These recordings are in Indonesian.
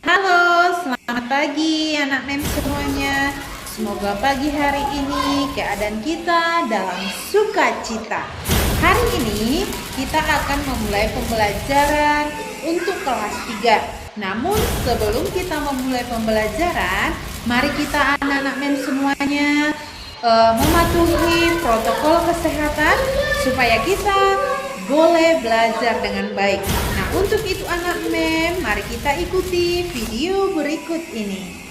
Halo, selamat pagi anak mem semuanya. Semoga pagi hari ini keadaan kita dalam sukacita. Hari ini kita akan memulai pembelajaran untuk kelas 3. Namun sebelum kita memulai pembelajaran, mari kita anak-anak mem semuanya mematuhi protokol kesehatan supaya kita boleh belajar dengan baik. Nah, untuk itu anak mem, mari kita ikuti video berikut ini.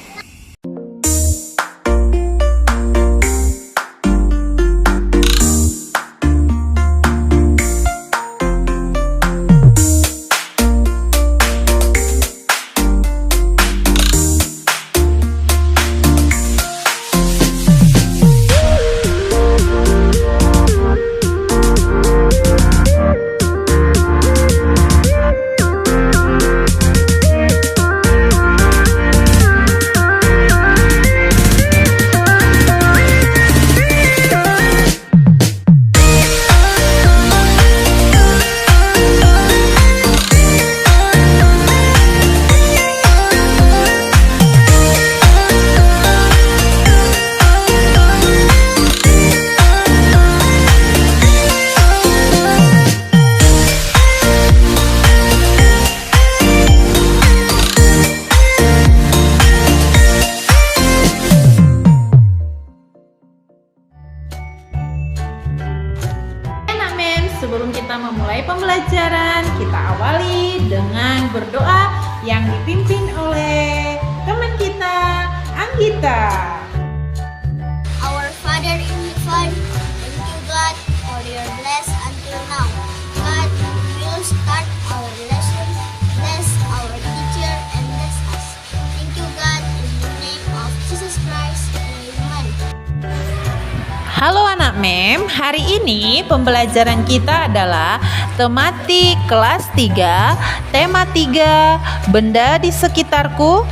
Sebelum kita memulai pembelajaran, kita awali dengan berdoa yang dipimpin oleh teman kita, Anggita. Our Father in heaven, thank you God for your bless until now. God, we will start our lesson. Bless our teacher and bless us. Thank you God, in the name of Jesus Christ. Amen. Halo anak mem, hari ini pembelajaran kita adalah tematik kelas 3, tema 3, benda di sekitarku,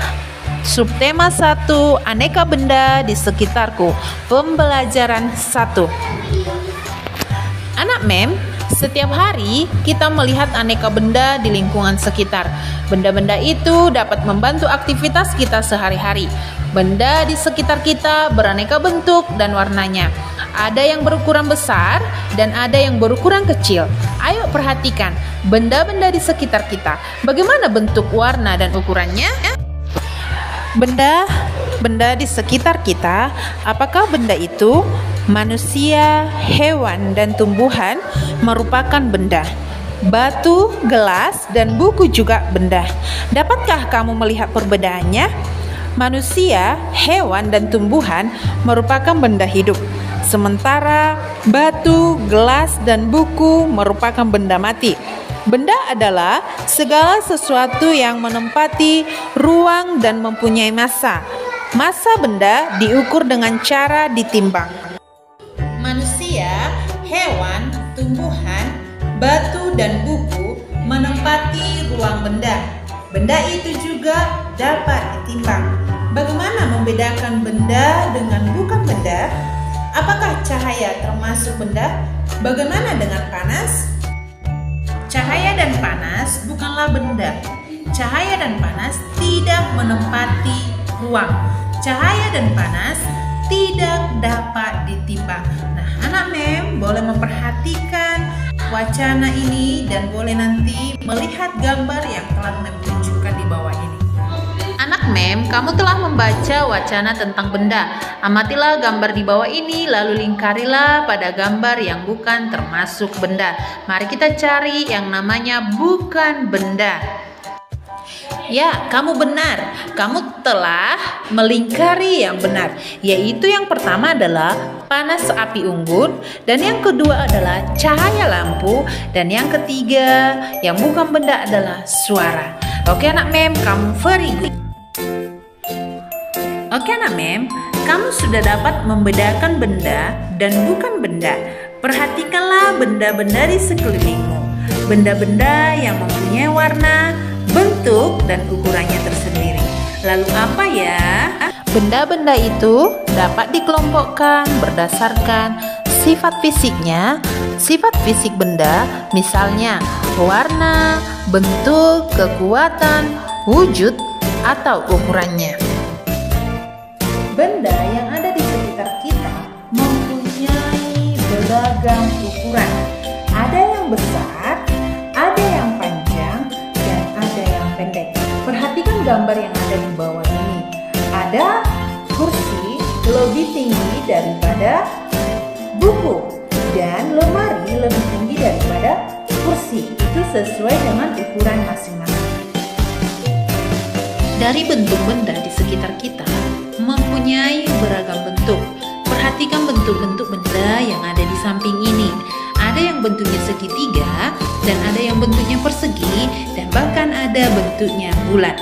subtema 1, aneka benda di sekitarku, pembelajaran 1. Anak mem, setiap hari kita melihat aneka benda di lingkungan sekitar. Benda-benda itu dapat membantu aktivitas kita sehari-hari. Benda di sekitar kita beraneka bentuk dan warnanya. Ada yang berukuran besar dan ada yang berukuran kecil. Ayo perhatikan benda-benda di sekitar kita. Bagaimana bentuk, warna, dan ukurannya? Benda di sekitar kita, apakah benda itu manusia, hewan, dan tumbuhan merupakan benda? Batu, gelas, dan buku juga benda. Dapatkah kamu melihat perbedaannya? Manusia, hewan, dan tumbuhan merupakan benda hidup. Sementara batu, gelas, dan buku merupakan benda mati. Benda adalah segala sesuatu yang menempati ruang dan mempunyai massa. Massa benda diukur dengan cara ditimbang. Manusia, hewan, tumbuhan, batu, dan buku menempati ruang benda. Benda itu juga dapat ditimbang. Bagaimana membedakan benda dengan bukan benda? Apakah cahaya termasuk benda? Bagaimana dengan panas? Cahaya dan panas bukanlah benda. Cahaya dan panas tidak menempati ruang. Cahaya dan panas tidak dapat ditimbang. Nah, anak mem boleh memperhatikan wacana ini dan boleh nanti melihat gambar yang telah mem tunjukkan di bawah ini. Anak mem, kamu telah membaca wacana tentang benda. Amatilah gambar di bawah ini, lalu lingkarilah pada gambar yang bukan termasuk benda. Mari kita cari yang namanya bukan benda. Ya, kamu benar. Kamu telah melingkari yang benar. Yaitu yang pertama adalah panas api unggun, dan yang kedua adalah cahaya lampu, dan yang ketiga yang bukan benda adalah suara. Oke anak mem, kamu very good. Oke anak mem, kamu sudah dapat membedakan benda dan bukan benda. Perhatikanlah benda-benda di sekelilingmu. Benda-benda yang mempunyai warna, bentuk, dan ukurannya tersendiri. Lalu apa ya? Benda-benda itu dapat dikelompokkan berdasarkan sifat fisiknya. Sifat fisik benda misalnya warna, bentuk, kekuatan, wujud, atau ukurannya. Benda yang ada di sekitar kita mempunyai beragam ukuran. Ada yang besar, ada yang panjang, dan ada yang pendek. Perhatikan gambar yang ada di bawah ini. Ada kursi lebih tinggi daripada buku dan lemari lebih tinggi daripada kursi. Itu sesuai dengan ukuran masing-masing. Dari bentuk benda di sekitar kita mempunyai beragam bentuk. Perhatikan bentuk-bentuk benda yang ada di samping ini. Ada yang bentuknya segitiga dan ada yang bentuknya persegi dan bahkan ada bentuknya bulat.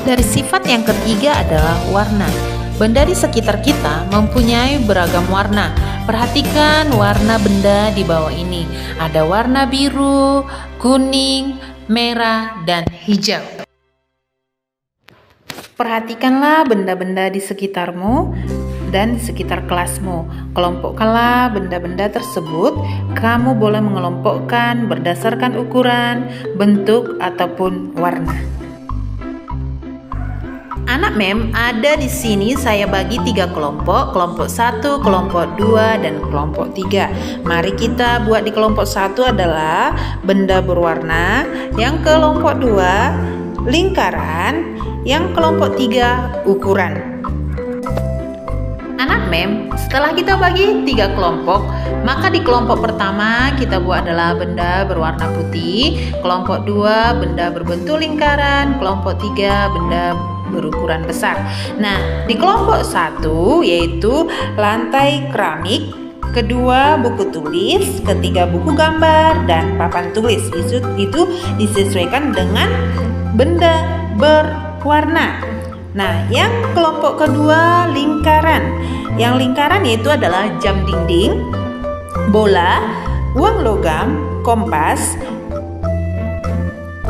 Dari sifat yang ketiga adalah warna. Benda di sekitar kita mempunyai beragam warna. Perhatikan warna benda di bawah ini. Ada warna biru, kuning, merah, dan hijau. Perhatikanlah benda-benda di sekitarmu dan di sekitar kelasmu. Kelompokkanlah benda-benda tersebut. Kamu boleh mengelompokkan berdasarkan ukuran, bentuk, ataupun warna. Anak mem, ada di sini saya bagi 3 kelompok. Kelompok 1, kelompok 2, dan kelompok 3. Mari kita buat di kelompok 1 adalah benda berwarna. Yang kelompok 2, lingkaran. Yang kelompok 3, ukuran. Anak mem, setelah kita bagi 3 kelompok, maka di kelompok pertama kita buat adalah benda berwarna putih, kelompok 2 benda berbentuk lingkaran, kelompok 3 benda berukuran besar. Nah, di kelompok 1 yaitu lantai keramik, kedua buku tulis, ketiga buku gambar, dan papan tulis. Itu disesuaikan dengan benda berwarna. Nah, yang kelompok kedua lingkaran. Yang lingkaran yaitu adalah jam dinding, bola, uang logam, kompas,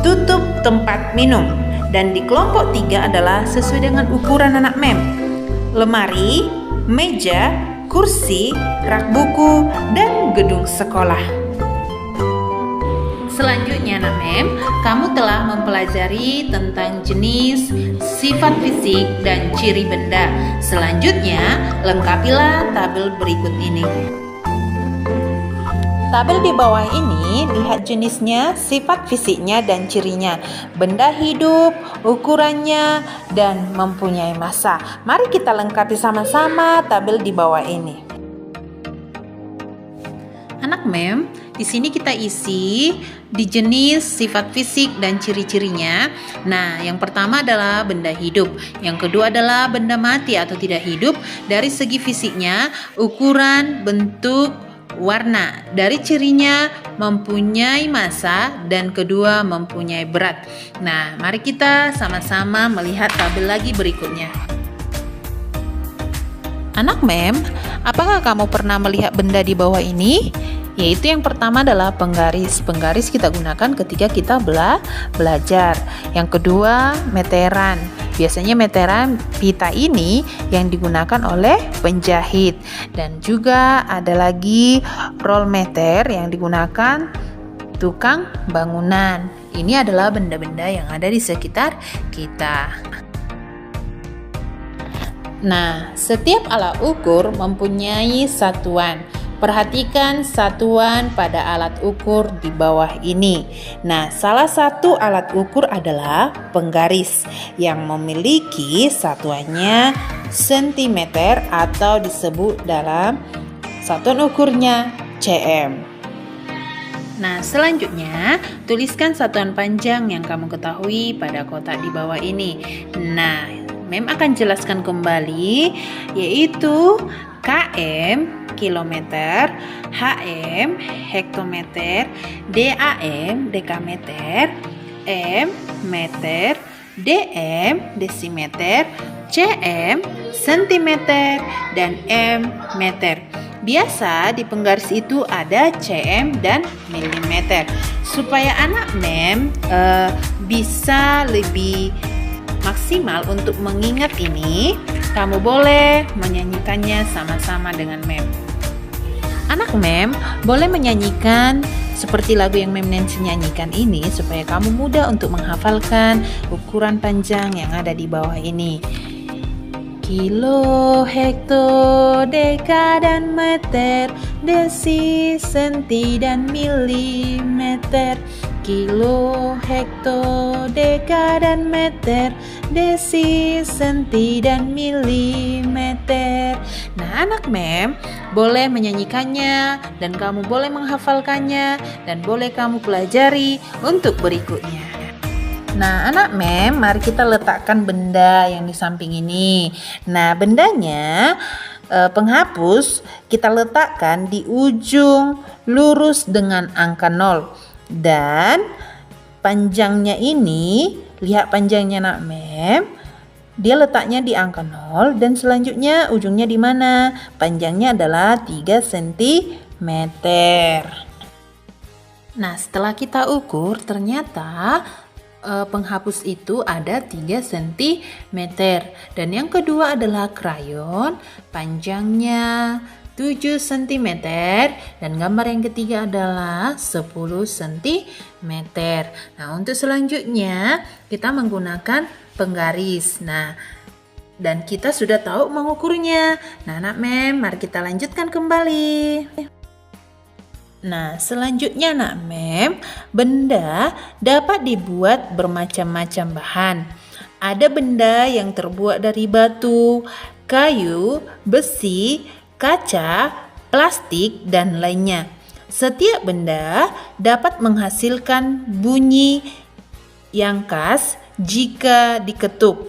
tutup tempat minum. Dan di kelompok 3 adalah sesuai dengan ukuran anak mem. Lemari, meja, kursi, rak buku, dan gedung sekolah. Selanjutnya anak mem, kamu telah mempelajari tentang jenis, sifat fisik, dan ciri benda. Selanjutnya, lengkapilah tabel berikut ini. Tabel di bawah ini, lihat jenisnya, sifat fisiknya, dan cirinya. Benda hidup, ukurannya, dan mempunyai massa. Mari kita lengkapi sama-sama tabel di bawah ini. Anak mem, di sini kita isi di jenis, sifat fisik, dan ciri-cirinya. Nah, yang pertama adalah benda hidup. Yang kedua adalah benda mati atau tidak hidup. Dari segi fisiknya, ukuran, bentuk, warna. Dari cirinya mempunyai massa dan kedua mempunyai berat. Nah, mari kita sama-sama melihat tabel lagi berikutnya. Anak mem, apakah kamu pernah melihat benda di bawah ini? Yaitu yang pertama adalah penggaris. Penggaris kita gunakan ketika kita belajar. Yang kedua, meteran. Biasanya meteran pita ini yang digunakan oleh penjahit. Dan juga ada lagi roll meter yang digunakan tukang bangunan. Ini adalah benda-benda yang ada di sekitar kita. Nah, setiap alat ukur mempunyai satuan. Perhatikan satuan pada alat ukur di bawah ini. Nah, salah satu alat ukur adalah penggaris yang memiliki satuannya cm atau disebut dalam satuan ukurnya cm. Nah, selanjutnya tuliskan satuan panjang yang kamu ketahui pada kotak di bawah ini. Nah, mem akan jelaskan kembali, yaitu km kilometer, hm hektometer, dam dekameter, m meter, dm desimeter, cm sentimeter, dan m meter. Biasa di penggaris itu ada cm dan milimeter. Supaya anak mem bisa lebih maksimal untuk mengingat ini, kamu boleh menyanyikannya sama-sama dengan mem. Anak mem boleh menyanyikan seperti lagu yang Mem Nancy nyanyikan ini supaya kamu mudah untuk menghafalkan ukuran panjang yang ada di bawah ini. Kilo, hekto, deka, dan meter, desi, senti, dan milimeter. Kilo, hekto, deka, dan meter, desi, senti, dan milimeter. Nah, anak Mem boleh menyanyikannya dan kamu boleh menghafalkannya dan boleh kamu pelajari untuk berikutnya. Nah, anak Mem, mari kita letakkan benda yang di samping ini. Nah, bendanya penghapus kita letakkan di ujung lurus dengan angka 0. Dan panjangnya ini, lihat panjangnya anak Mem, dia letaknya di angka 0 dan selanjutnya ujungnya di mana? Panjangnya adalah 3 cm. Nah, setelah kita ukur ternyata penghapus itu ada 3 cm. Dan yang kedua adalah krayon, panjangnya 7 cm dan gambar yang ketiga adalah 10 cm. Nah, untuk selanjutnya kita menggunakan penggaris. Nah, dan kita sudah tahu mengukurnya. Nah, anak Mem, mari kita lanjutkan kembali. Nah, selanjutnya anak Mem, benda dapat dibuat bermacam-macam bahan. Ada benda yang terbuat dari batu, kayu, besi, kaca, plastik, dan lainnya. Setiap benda dapat menghasilkan bunyi yang khas jika diketuk.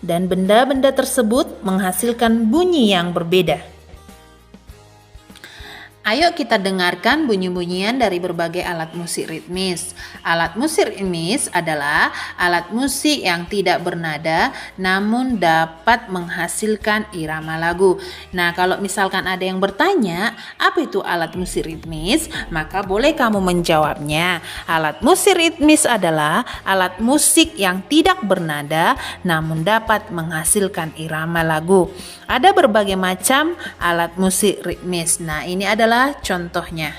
Dan benda-benda tersebut menghasilkan bunyi yang berbeda. Ayo kita dengarkan bunyi-bunyian dari berbagai alat musik ritmis. Alat musik ritmis adalah alat musik yang tidak bernada namun dapat menghasilkan irama lagu. Nah, kalau misalkan ada yang bertanya, apa itu alat musik ritmis? Maka boleh kamu menjawabnya. Alat musik ritmis adalah alat musik yang tidak bernada namun dapat menghasilkan irama lagu. Ada berbagai macam alat musik ritmis. Nah, ini adalah contohnya.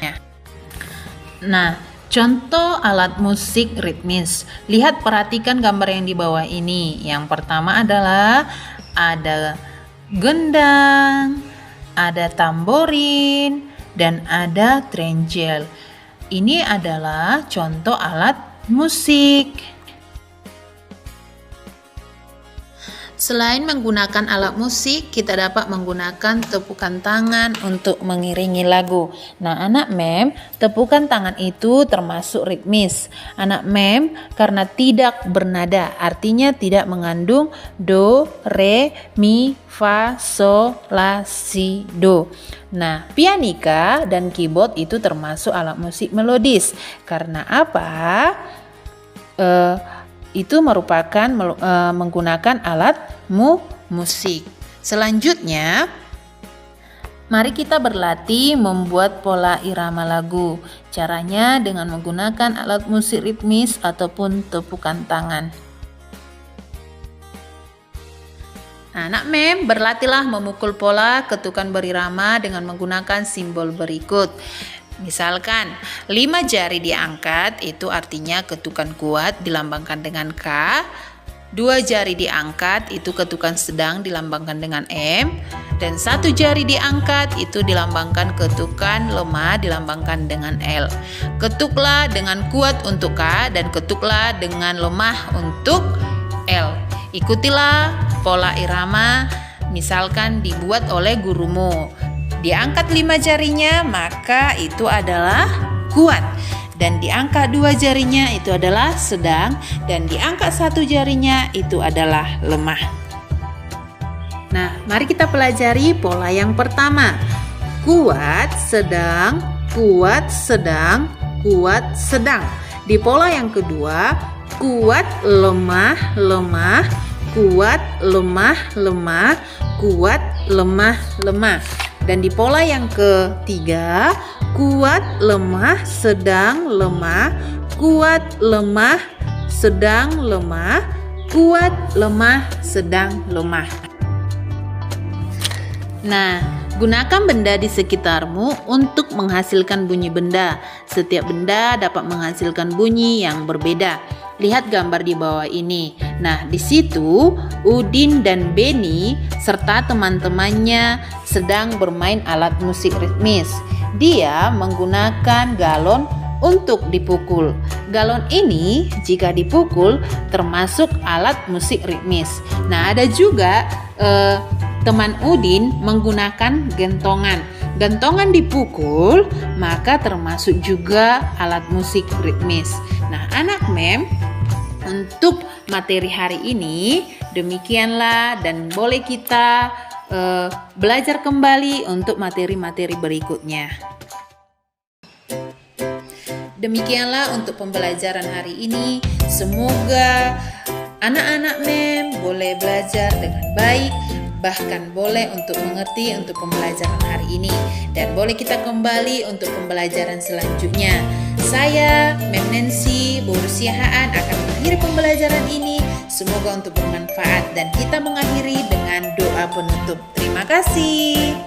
Nah, contoh alat musik ritmis. Lihat, perhatikan gambar yang di bawah ini. Yang pertama adalah ada gendang, ada tamborin, dan ada trenjel. Ini adalah contoh alat musik. Selain menggunakan alat musik, kita dapat menggunakan tepukan tangan untuk mengiringi lagu. Nah, anak Mem, tepukan tangan itu termasuk ritmis. Anak Mem, karena tidak bernada, artinya tidak mengandung do, re, mi, fa, sol, la, si, do. Nah, pianika dan keyboard itu termasuk alat musik melodis. Karena apa? Itu merupakan menggunakan alat musik. Selanjutnya, mari kita berlatih membuat pola irama lagu. Caranya dengan menggunakan alat musik ritmis ataupun tepukan tangan. Anak Mem, berlatihlah memukul pola ketukan berirama dengan menggunakan simbol berikut. Misalkan 5 jari diangkat, itu artinya ketukan kuat dilambangkan dengan K. 2 jari diangkat, itu ketukan sedang dilambangkan dengan M. Dan 1 jari diangkat, itu dilambangkan ketukan lemah dilambangkan dengan L. Ketuklah dengan kuat untuk K dan ketuklah dengan lemah untuk L. Ikutilah pola irama misalkan dibuat oleh gurumu. Diangkat 5 jarinya, maka itu adalah kuat. Dan diangkat 2 jarinya, itu adalah sedang. Dan diangkat 1 jarinya, itu adalah lemah. Nah, mari kita pelajari pola yang pertama. Kuat, sedang, kuat, sedang, kuat, sedang. Di pola yang kedua, kuat, lemah, lemah, kuat, lemah, lemah, kuat, lemah, lemah. Dan di pola yang ketiga, kuat, lemah, sedang, lemah, kuat, lemah, sedang, lemah, kuat, lemah, sedang, lemah. Nah, Gunakan benda di sekitarmu untuk menghasilkan bunyi benda. Setiap benda dapat menghasilkan bunyi yang berbeda. Lihat gambar di bawah ini. Nah, di situ Udin dan Beni serta teman-temannya sedang bermain alat musik ritmis. Dia menggunakan galon untuk dipukul. Galon ini jika dipukul termasuk alat musik ritmis. Nah, ada juga teman Udin menggunakan gentongan. Gentongan dipukul maka termasuk juga alat musik ritmis. Nah, anak mem, untuk materi hari ini demikianlah, dan boleh kita belajar kembali untuk materi-materi berikutnya. Demikianlah untuk pembelajaran hari ini. Semoga anak-anak mem boleh belajar dengan baik, bahkan boleh untuk mengerti untuk pembelajaran hari ini, dan boleh kita kembali untuk pembelajaran selanjutnya. Saya Mem Nancy Borusiahaan akan mengakhiri pembelajaran ini. Semoga untuk bermanfaat, dan kita mengakhiri dengan doa penutup. Terima kasih.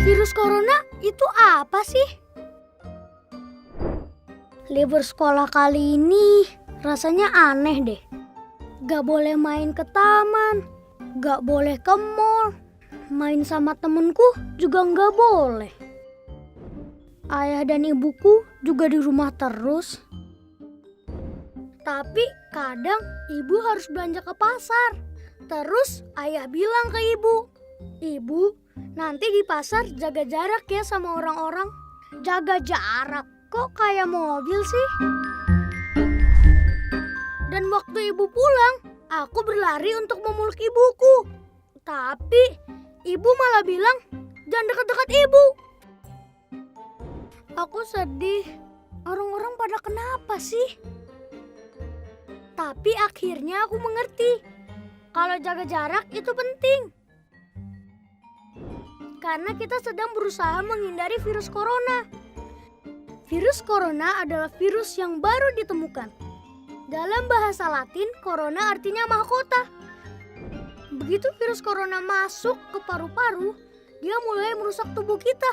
Virus corona itu apa sih? Libur sekolah kali ini rasanya aneh deh. Gak boleh main ke taman, gak boleh ke mall, main sama temenku juga gak boleh. Ayah dan ibuku juga di rumah terus. Tapi kadang ibu harus belanja ke pasar. Terus ayah bilang ke ibu, "Ibu, nanti di pasar jaga jarak ya sama orang-orang." Jaga jarak? Kok kayak mobil sih? Dan waktu ibu pulang, aku berlari untuk memeluk ibuku. Tapi ibu malah bilang, "Jangan dekat-dekat ibu." Aku sedih. Orang-orang pada kenapa sih? Tapi akhirnya aku mengerti kalau jaga jarak itu penting. Karena kita sedang berusaha menghindari virus corona. Virus corona adalah virus yang baru ditemukan. Dalam bahasa Latin, corona artinya mahkota. Begitu virus corona masuk ke paru-paru, dia mulai merusak tubuh kita.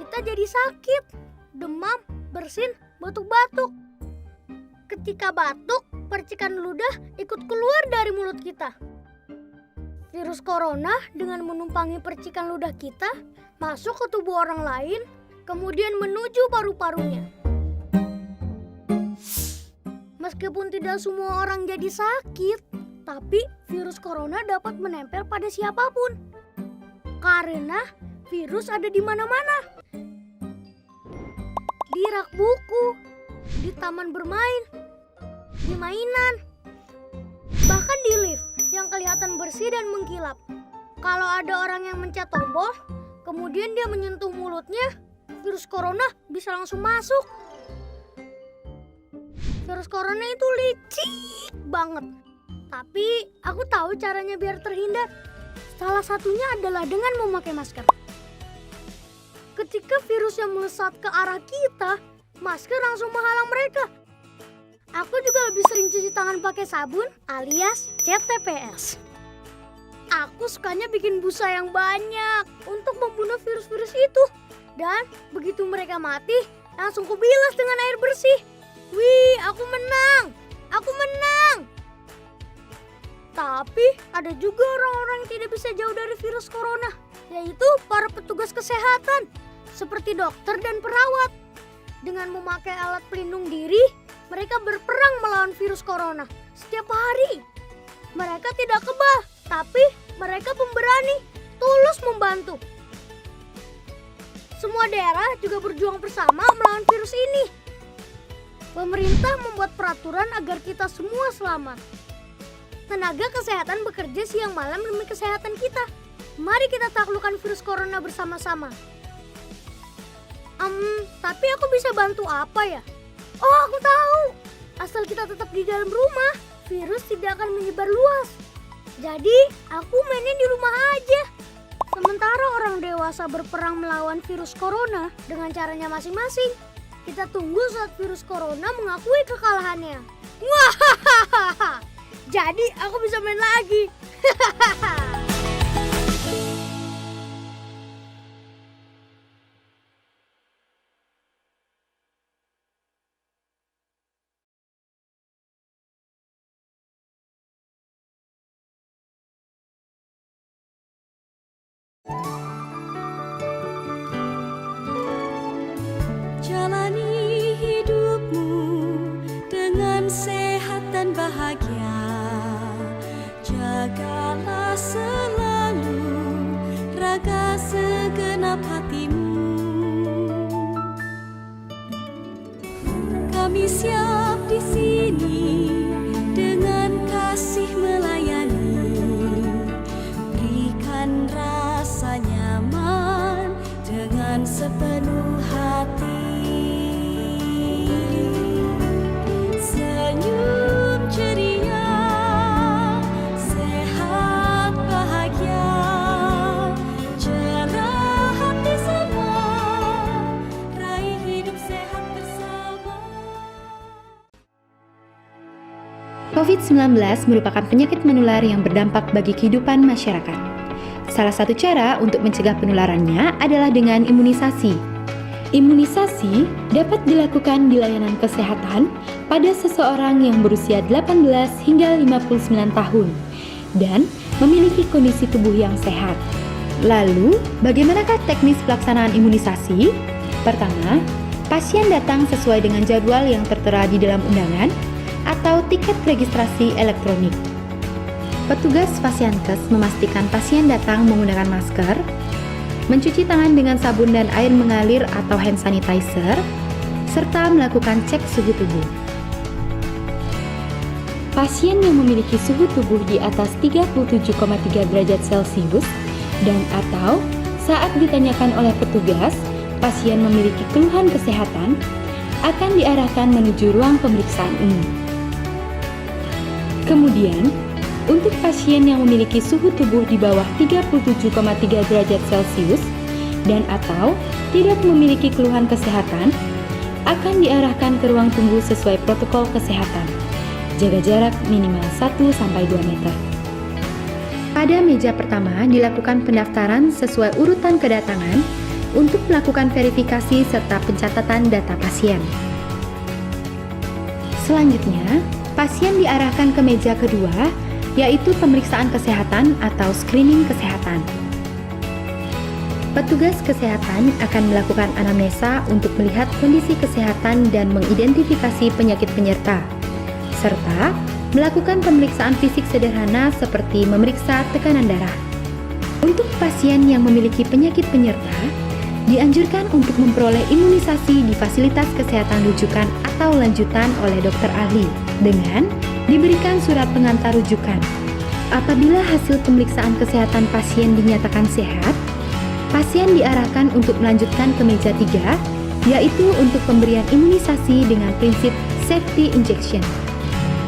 Kita jadi sakit, demam, bersin, batuk-batuk. Ketika batuk, percikan ludah ikut keluar dari mulut kita. Virus corona dengan menumpangi percikan ludah kita masuk ke tubuh orang lain, kemudian menuju paru-parunya. Meskipun tidak semua orang jadi sakit, tapi virus corona dapat menempel pada siapapun. Karena virus ada di mana-mana. Di rak buku, di taman bermain, di mainan, bahkan di lift yang kelihatan bersih dan mengkilap. Kalau ada orang yang mencet tombol, kemudian dia menyentuh mulutnya, virus corona bisa langsung masuk. Virus corona itu licik banget. Tapi aku tahu caranya biar terhindar. Salah satunya adalah dengan memakai masker. Ketika virusnya melesat ke arah kita, masker langsung menghalang mereka. Aku juga lebih sering cuci tangan pakai sabun alias cat TPS. Aku sukanya bikin busa yang banyak untuk membunuh virus-virus itu. Dan begitu mereka mati, langsung kubilas dengan air bersih. Wih, aku menang! Aku menang! Tapi ada juga orang-orang yang tidak bisa jauh dari virus corona, yaitu para petugas kesehatan, seperti dokter dan perawat. Dengan memakai alat pelindung diri, mereka berperang melawan virus corona setiap hari. Mereka tidak kebal, tapi mereka pemberani, tulus membantu. Semua daerah juga berjuang bersama melawan virus ini. Pemerintah membuat peraturan agar kita semua selamat. Tenaga kesehatan bekerja siang malam demi kesehatan kita. Mari kita taklukkan virus corona bersama-sama. Tapi aku bisa bantu apa ya? Oh, aku tahu. Asal kita tetap di dalam rumah, virus tidak akan menyebar luas. Jadi, aku mainnya di rumah aja. Sementara orang dewasa berperang melawan virus corona dengan caranya masing-masing, kita tunggu saat virus corona mengakui kekalahannya. Wah, jadi aku bisa main lagi. Jalani hidupmu dengan sehat dan bahagia. Jagalah selalu raga segenap hatimu. Kami siap di sini dengan kasih melayani. Berikan rasa nyaman dengan sepenuh hati. Senyum ceria, sehat bahagia, cerah hati semua, raih hidup sehat bersama. COVID-19 merupakan penyakit menular yang berdampak bagi kehidupan masyarakat. Salah satu cara untuk mencegah penularannya adalah dengan imunisasi. Imunisasi dapat dilakukan di layanan kesehatan pada seseorang yang berusia 18 hingga 59 tahun dan memiliki kondisi tubuh yang sehat. Lalu, bagaimanakah teknis pelaksanaan imunisasi? Pertama, pasien datang sesuai dengan jadwal yang tertera di dalam undangan atau tiket registrasi elektronik. Petugas Fasiankes memastikan pasien datang menggunakan masker, mencuci tangan dengan sabun dan air mengalir atau hand sanitizer, serta melakukan cek suhu tubuh. Pasien yang memiliki suhu tubuh di atas 37,3 derajat Celcius dan atau saat ditanyakan oleh petugas, pasien memiliki keluhan kesehatan, akan diarahkan menuju ruang pemeriksaan umum. Kemudian, untuk pasien yang memiliki suhu tubuh di bawah 37,3 derajat Celcius dan atau tidak memiliki keluhan kesehatan, akan diarahkan ke ruang tunggu sesuai protokol kesehatan. Jaga jarak minimal 1-2 meter. Pada meja pertama dilakukan pendaftaran sesuai urutan kedatangan untuk melakukan verifikasi serta pencatatan data pasien. Selanjutnya, pasien diarahkan ke meja kedua, yaitu pemeriksaan kesehatan atau screening kesehatan. Petugas kesehatan akan melakukan anamnesa untuk melihat kondisi kesehatan dan mengidentifikasi penyakit penyerta, serta melakukan pemeriksaan fisik sederhana seperti memeriksa tekanan darah. Untuk pasien yang memiliki penyakit penyerta, dianjurkan untuk memperoleh imunisasi di fasilitas kesehatan rujukan atau lanjutan oleh dokter ahli dengan diberikan surat pengantar rujukan. Apabila hasil pemeriksaan kesehatan pasien dinyatakan sehat, pasien diarahkan untuk melanjutkan ke meja 3, yaitu untuk pemberian imunisasi dengan prinsip safety injection.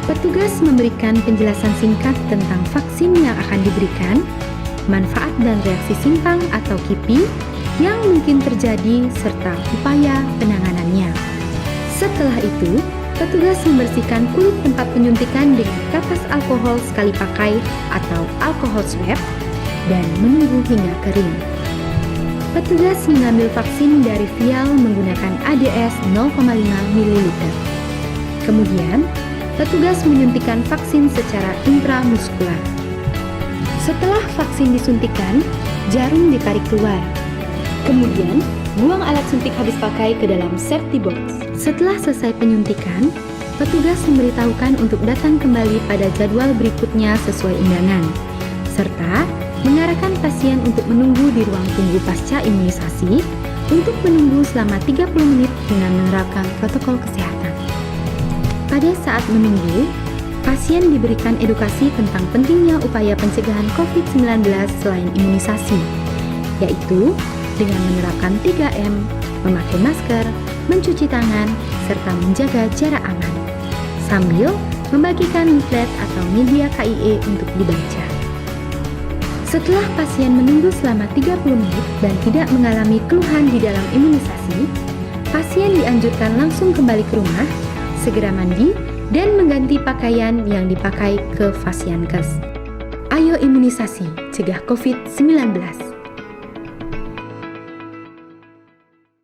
Petugas memberikan penjelasan singkat tentang vaksin yang akan diberikan, manfaat dan reaksi simpang atau KIPI yang mungkin terjadi, serta upaya penanganannya. Setelah itu, petugas membersihkan kulit tempat penyuntikan dengan kapas alkohol sekali pakai atau alkohol swab dan menunggu hingga kering. Petugas mengambil vaksin dari vial menggunakan ADS 0,5 ml. Kemudian, petugas menyuntikkan vaksin secara intramuskular. Setelah vaksin disuntikan, jarum ditarik keluar. Kemudian, buang alat suntik habis pakai ke dalam safety box. Setelah selesai penyuntikan, petugas memberitahukan untuk datang kembali pada jadwal berikutnya sesuai undangan, serta mengarahkan pasien untuk menunggu di ruang tunggu pasca imunisasi untuk menunggu selama 30 menit dengan menerapkan protokol kesehatan. Pada saat menunggu, pasien diberikan edukasi tentang pentingnya upaya pencegahan COVID-19 selain imunisasi, yaitu dengan menerapkan 3M, memakai masker, mencuci tangan, serta menjaga jarak aman, sambil membagikan leaflet atau media KIE untuk dibaca. Setelah pasien menunggu selama 30 menit dan tidak mengalami keluhan di dalam imunisasi, pasien dianjurkan langsung kembali ke rumah, segera mandi, dan mengganti pakaian yang dipakai ke Fasiankes. Ayo imunisasi, cegah COVID-19.